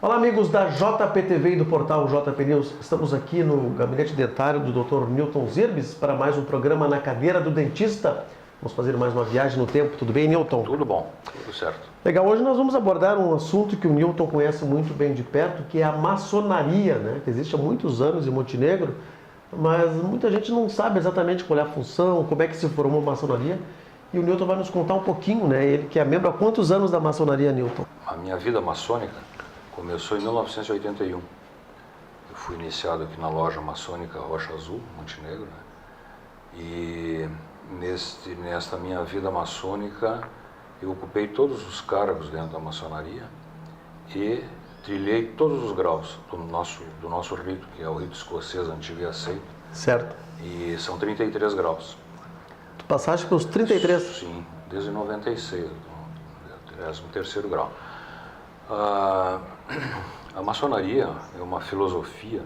Olá, amigos da JPTV e do portal JP News. Estamos aqui no gabinete dentário do Dr. Newton Zirbes para mais um programa Na Cadeira do Dentista. Vamos fazer mais uma viagem no tempo. Tudo bem, Newton? Tudo bom, tudo certo. Legal, hoje nós vamos abordar um assunto que o Newton conhece muito bem de perto, que é a maçonaria, né? Que existe há muitos anos em Montenegro, mas muita gente não sabe exatamente qual é a função, como é que se formou a maçonaria. E o Newton vai nos contar um pouquinho, né? Ele que é membro há quantos anos da maçonaria, Newton? A minha vida maçônica começou em 1981. Eu fui iniciado aqui na loja maçônica Rocha Azul, Montenegro, né? E nesta minha vida maçônica eu ocupei todos os cargos dentro da maçonaria e trilhei todos os graus do nosso rito, que é o rito escocês antigo e aceito. Certo. E são 33 graus. Tu passaste pelos 33? Sim, desde 96, do 33º grau. A maçonaria é uma filosofia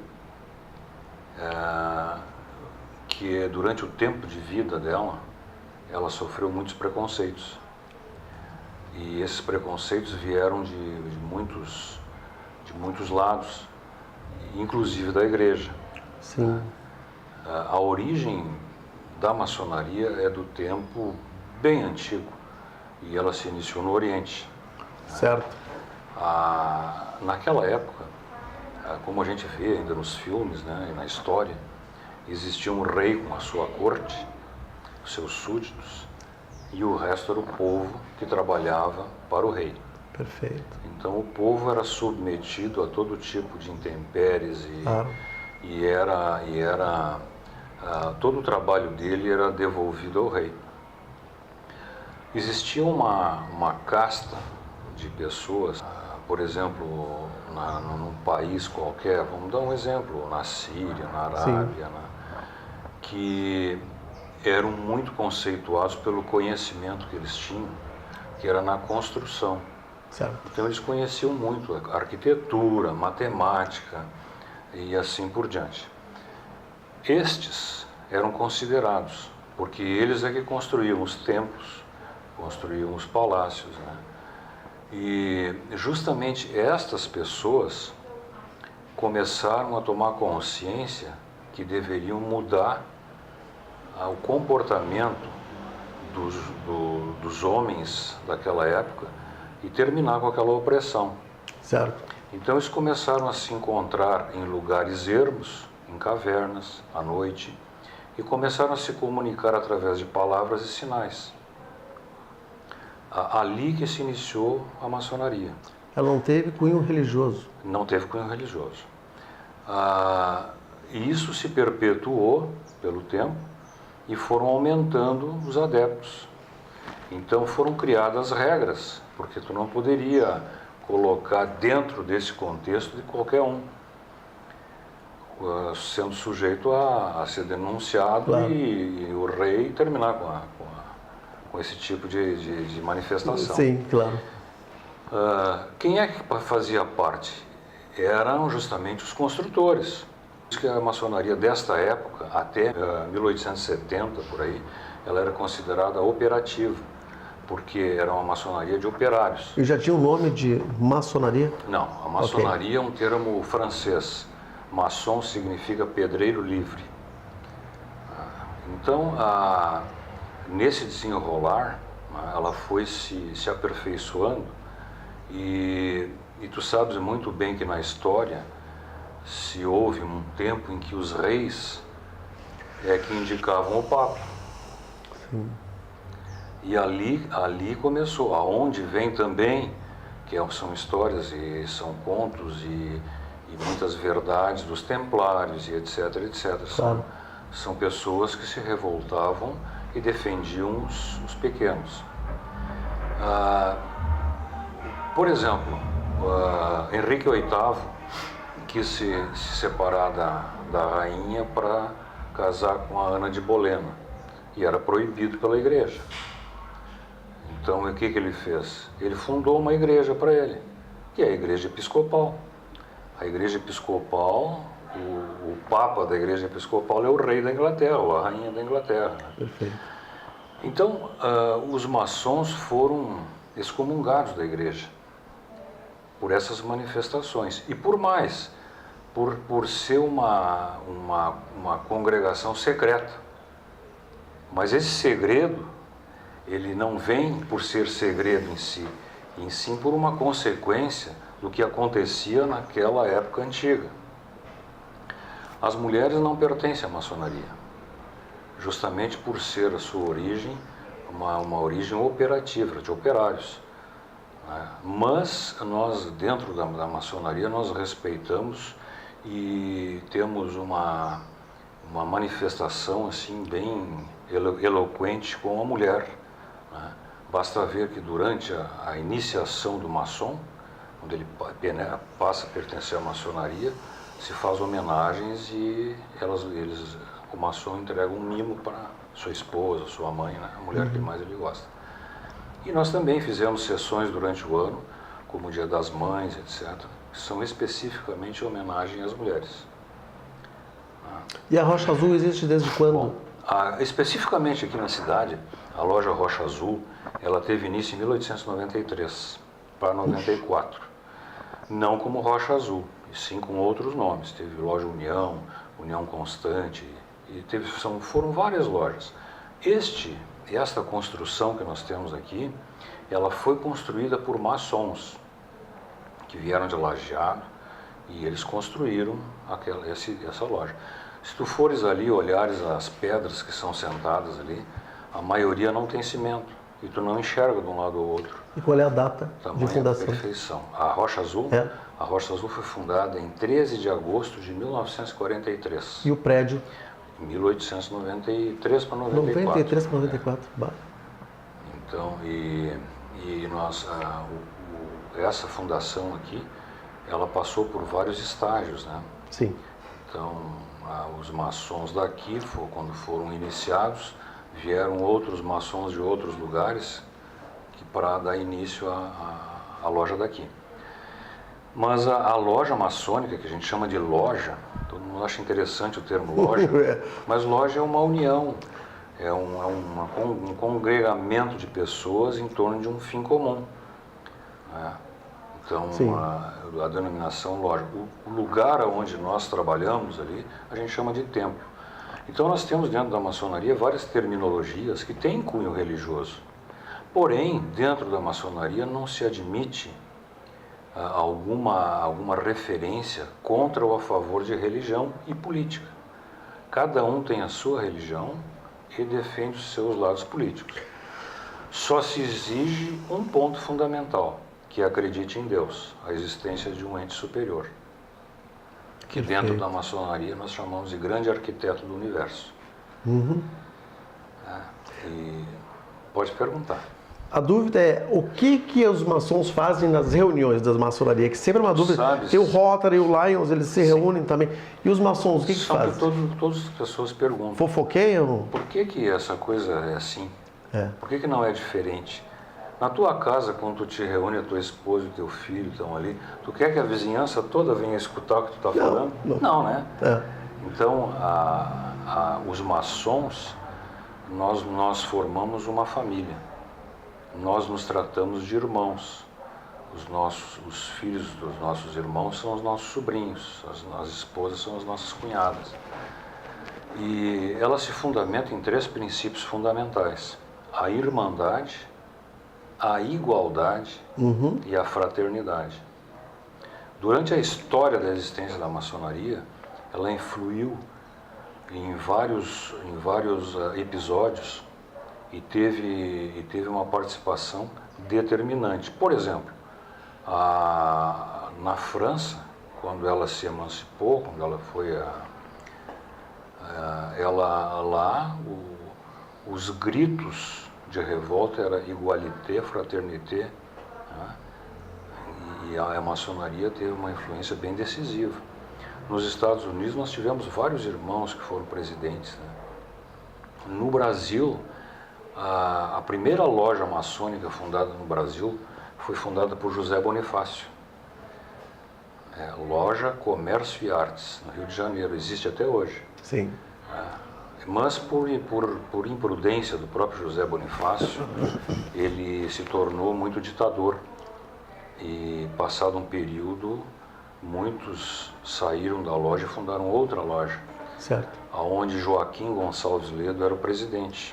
que durante o tempo de vida dela, ela sofreu muitos preconceitos. E esses preconceitos vieram de muitos lados, inclusive da igreja. Sim. A origem da maçonaria é do tempo bem antigo e ela se iniciou no Oriente. Certo. Naquela época, como a gente vê ainda nos filmes, né, e na história, existia um rei com a sua corte, os seus súditos, e o resto era o povo que trabalhava para o rei. Perfeito. Então o povo era submetido a todo tipo de intempéries todo o trabalho dele era devolvido ao rei. Existia uma casta de pessoas, por exemplo, num país qualquer, vamos dar um exemplo, na Síria, na Arábia, né, que eram muito conceituados pelo conhecimento que eles tinham, que era na construção. Certo. Então eles conheciam muito a arquitetura, matemática e assim por diante. Estes eram considerados, porque eles é que construíam os templos, construíam os palácios, né? E justamente estas pessoas começaram a tomar consciência que deveriam mudar o comportamento dos homens daquela época e terminar com aquela opressão. Certo. Então eles começaram a se encontrar em lugares ermos, em cavernas, à noite, e começaram a se comunicar através de palavras e sinais. Ali que se iniciou a maçonaria. Ela não teve cunho religioso. Não teve cunho religioso. E isso se perpetuou pelo tempo e foram aumentando os adeptos. Então foram criadas regras, porque tu não poderia colocar dentro desse contexto de qualquer um, sendo sujeito a ser denunciado. Claro. E o rei terminar com esse tipo de manifestação. Sim, claro. Quem é que fazia parte? Eram justamente os construtores. Por isso que a maçonaria desta época, até 1870, por aí, ela era considerada operativa, porque era uma maçonaria de operários. E já tinha o nome de maçonaria? Não, a maçonaria é um termo francês. Maçom significa pedreiro livre. Então, nesse desenrolar, ela foi se aperfeiçoando e tu sabes muito bem que na história se houve um tempo em que os reis que indicavam o Papa. Sim. E ali começou, aonde vem também, que são histórias e são contos e muitas verdades dos templários e etc, etc. Claro. São pessoas que se revoltavam e defendiam os pequenos. Por exemplo, Henrique VIII quis se separar da rainha para casar com a Ana de Bolena, e era proibido pela igreja. Então o que ele fez? Ele fundou uma igreja para ele, que é a Igreja Episcopal. A Igreja Episcopal, o Papa da Igreja Episcopal é o rei da Inglaterra, ou a rainha da Inglaterra. Perfeito. Então, os maçons foram excomungados da igreja. por essas manifestações. E por mais, por ser uma congregação secreta. Mas esse segredo, ele não vem por ser segredo em si, e sim por uma consequência do que acontecia naquela época antiga. As mulheres não pertencem à maçonaria, justamente por ser a sua origem uma origem operativa, de operários. Mas nós, dentro da maçonaria, nós respeitamos e temos uma manifestação assim bem eloquente com a mulher. Basta ver que durante a iniciação do maçom, quando ele passa a pertencer à maçonaria, se faz homenagens e o maçom entrega um mimo para sua esposa, sua mãe, né? A mulher que mais ele gosta. E nós também fizemos sessões durante o ano, como o Dia das Mães, etc., que são especificamente homenagem às mulheres. E a Rocha Azul existe desde quando? Bom, especificamente aqui na cidade, a loja Rocha Azul, ela teve início em 1893 para 94. Não como Rocha Azul, e sim com outros nomes. Teve loja União, União Constante, e foram várias lojas. Esta construção que nós temos aqui, ela foi construída por maçons, que vieram de Lajeado, e eles construíram essa loja. Se tu fores ali, olhares as pedras que são sentadas ali, a maioria não tem cimento, e tu não enxerga de um lado ou outro. E qual é a data de fundação? Perfeição. A Rocha Azul? A Rocha Azul foi fundada em 13 de agosto de 1943. E o prédio? 1893 para 94. 93 para 94. Então, essa fundação aqui, ela passou por vários estágios, né? Sim. Então, os maçons daqui, quando foram iniciados, vieram outros maçons de outros lugares para dar início à loja daqui. Mas a loja maçônica, que a gente chama de loja, todo mundo acha interessante o termo loja, mas loja é uma união, é um congregamento de pessoas em torno de um fim comum. Então, a denominação loja. O lugar onde nós trabalhamos ali, a gente chama de templo. Então, nós temos dentro da maçonaria várias terminologias que têm cunho religioso. Porém, dentro da maçonaria não se admite alguma referência contra ou a favor de religião e política. Cada um tem a sua religião e defende os seus lados políticos. Só se exige um ponto fundamental, que acredite em Deus, a existência de um ente superior, que dentro da maçonaria nós chamamos de grande arquiteto do universo. E pode perguntar. A dúvida é, o que os maçons fazem nas reuniões das maçonarias? Que sempre é uma dúvida. Sabes? Tem o Rotary e o Lions, eles se reúnem também. E os maçons, o que fazem? Todas as pessoas perguntam. Fofoqueiam? Por que essa coisa é assim? Por que não é diferente? Na tua casa, quando tu te reúne, a tua esposa e o teu filho estão ali, tu quer que a vizinhança toda venha escutar o que tu está falando? Não, né? Então, os maçons, nós formamos uma família. Nós nos tratamos de irmãos. Os filhos dos nossos irmãos são os nossos sobrinhos, as esposas são as nossas cunhadas. E ela se fundamenta em 3 princípios fundamentais: a irmandade, a igualdade e a fraternidade. Durante a história da existência da maçonaria, ela influiu em vários episódios e teve uma participação determinante. Por exemplo, na França, quando ela se emancipou, quando ela foi os gritos de revolta era igualité, fraternité, né? E a maçonaria teve uma influência bem decisiva. Nos Estados Unidos nós tivemos vários irmãos que foram presidentes, né? No Brasil, a primeira loja maçônica fundada no Brasil foi fundada por José Bonifácio. Loja Comércio e Artes, no Rio de Janeiro, existe até hoje. Sim. Mas por imprudência do próprio José Bonifácio, ele se tornou muito ditador E passado um período, muitos saíram da loja e fundaram outra loja, Certo. aonde Joaquim Gonçalves Ledo era o presidente.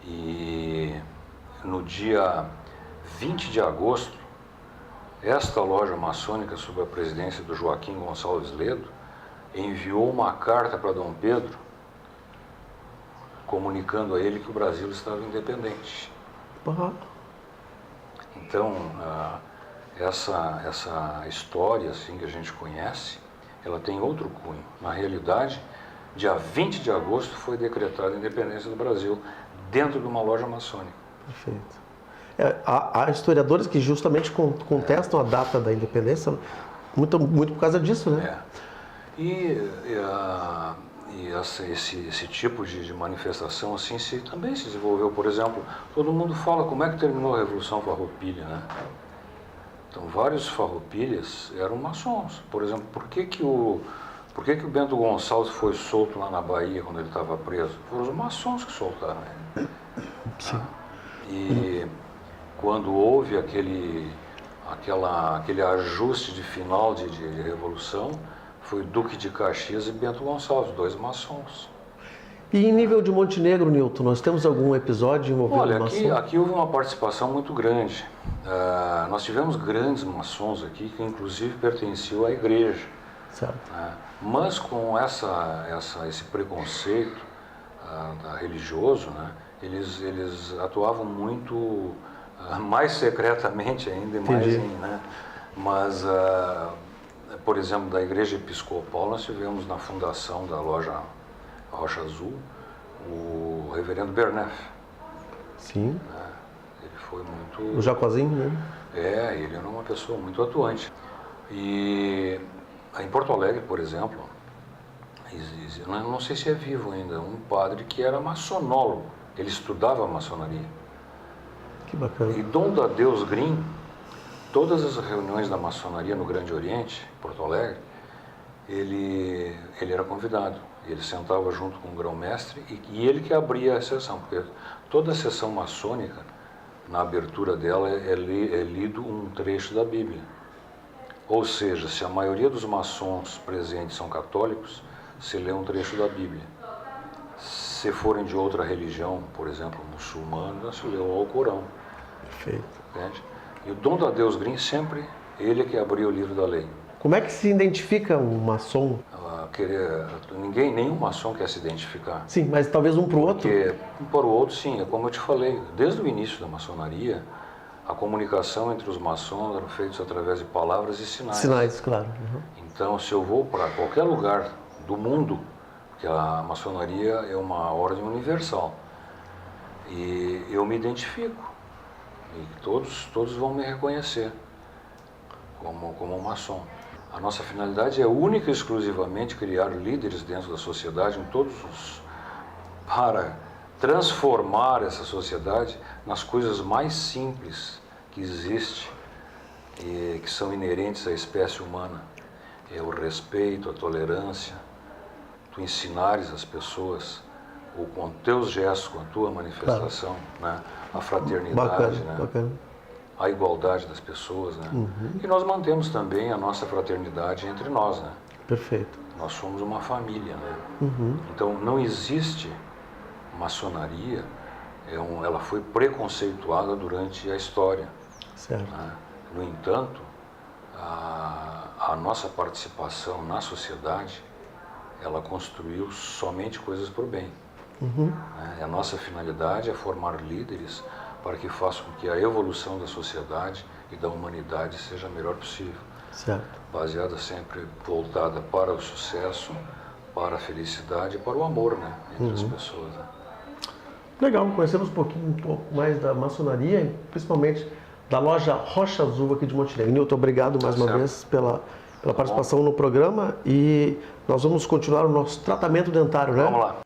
E no dia 20 de agosto, esta loja maçônica, sob a presidência do Joaquim Gonçalves Ledo, enviou uma carta para Dom Pedro, comunicando a ele que o Brasil estava independente. Uhum. Então, essa história assim, que a gente conhece, ela tem outro cunho. Na realidade, dia 20 de agosto foi decretada a independência do Brasil, dentro de uma loja maçônica. Perfeito. Há historiadores que justamente contestam a data da independência muito por causa disso, né? Esse tipo de manifestação assim também se desenvolveu. Por exemplo, todo mundo fala como é que terminou a Revolução Farroupilha, né? Então, vários farroupilhas eram maçons. Por exemplo, por que que o Bento Gonçalves foi solto lá na Bahia quando ele estava preso? Foram os maçons que soltaram ele. Sim. E quando houve aquele ajuste de final de revolução, foi Duque de Caxias e Bento Gonçalves, dois maçons. E em nível de Montenegro, Newton, nós temos algum episódio envolvendo maçons? Olha, aqui houve uma participação muito grande. Nós tivemos grandes maçons aqui, que inclusive pertenciam à igreja. Certo. Mas com esse preconceito religioso, né, eles atuavam muito mais secretamente ainda. Entendi. Né? Mas, por exemplo, da Igreja Episcopal, nós tivemos na fundação da loja Rocha Azul o reverendo Bernef. Sim. Ele foi muito... O Jacozinho, né? Ele era uma pessoa muito atuante. E em Porto Alegre, por exemplo, não sei se é vivo ainda, um padre que era maçonólogo. Ele estudava a maçonaria. Que bacana. E Dom Dadeus Green, todas as reuniões da maçonaria no Grande Oriente, Porto Alegre, ele era convidado. Ele sentava junto com o grão-mestre e ele que abria a sessão, porque toda a sessão maçônica, na abertura dela, é lido um trecho da Bíblia. Ou seja, se a maioria dos maçons presentes são católicos, se lê um trecho da Bíblia. Se forem de outra religião, por exemplo, muçulmano, se lê o Alcorão. Perfeito. Entende? E o Dom Dadeus Green sempre, ele que abria o livro da lei. Como é que se identifica um maçom? Nenhum maçom quer se identificar. Sim, mas talvez um para o outro? Porque um para o outro, sim, é como eu te falei, desde o início da maçonaria, a comunicação entre os maçons era feita através de palavras e sinais. Sinais, claro. Uhum. Então, se eu vou para qualquer lugar do mundo, porque a maçonaria é uma ordem universal, e eu me identifico, e todos vão me reconhecer como maçom. A nossa finalidade é única e exclusivamente criar líderes dentro da sociedade, para transformar essa sociedade nas coisas mais simples que existe e que são inerentes à espécie humana. É o respeito, a tolerância, tu ensinares as pessoas, ou com teus gestos, com a tua manifestação, claro, né? A fraternidade, bacana, né? Bacana. A igualdade das pessoas, né? E nós mantemos também a nossa fraternidade entre nós, né? Perfeito. Nós somos uma família, né? Então não existe maçonaria, ela foi preconceituada durante a história. Certo. Né? No entanto, a nossa participação na sociedade, ela construiu somente coisas por bem. A nossa finalidade é formar líderes para que façam com que a evolução da sociedade e da humanidade seja a melhor possível. Certo. Baseada sempre voltada para o sucesso, para a felicidade e para o amor, né, entre as pessoas. Né? Legal, conhecemos um pouco mais da maçonaria, principalmente da loja Rocha Azul aqui de Montenegro. Newton, obrigado mais uma vez pela participação no programa, e nós vamos continuar o nosso tratamento dentário, né? Vamos lá.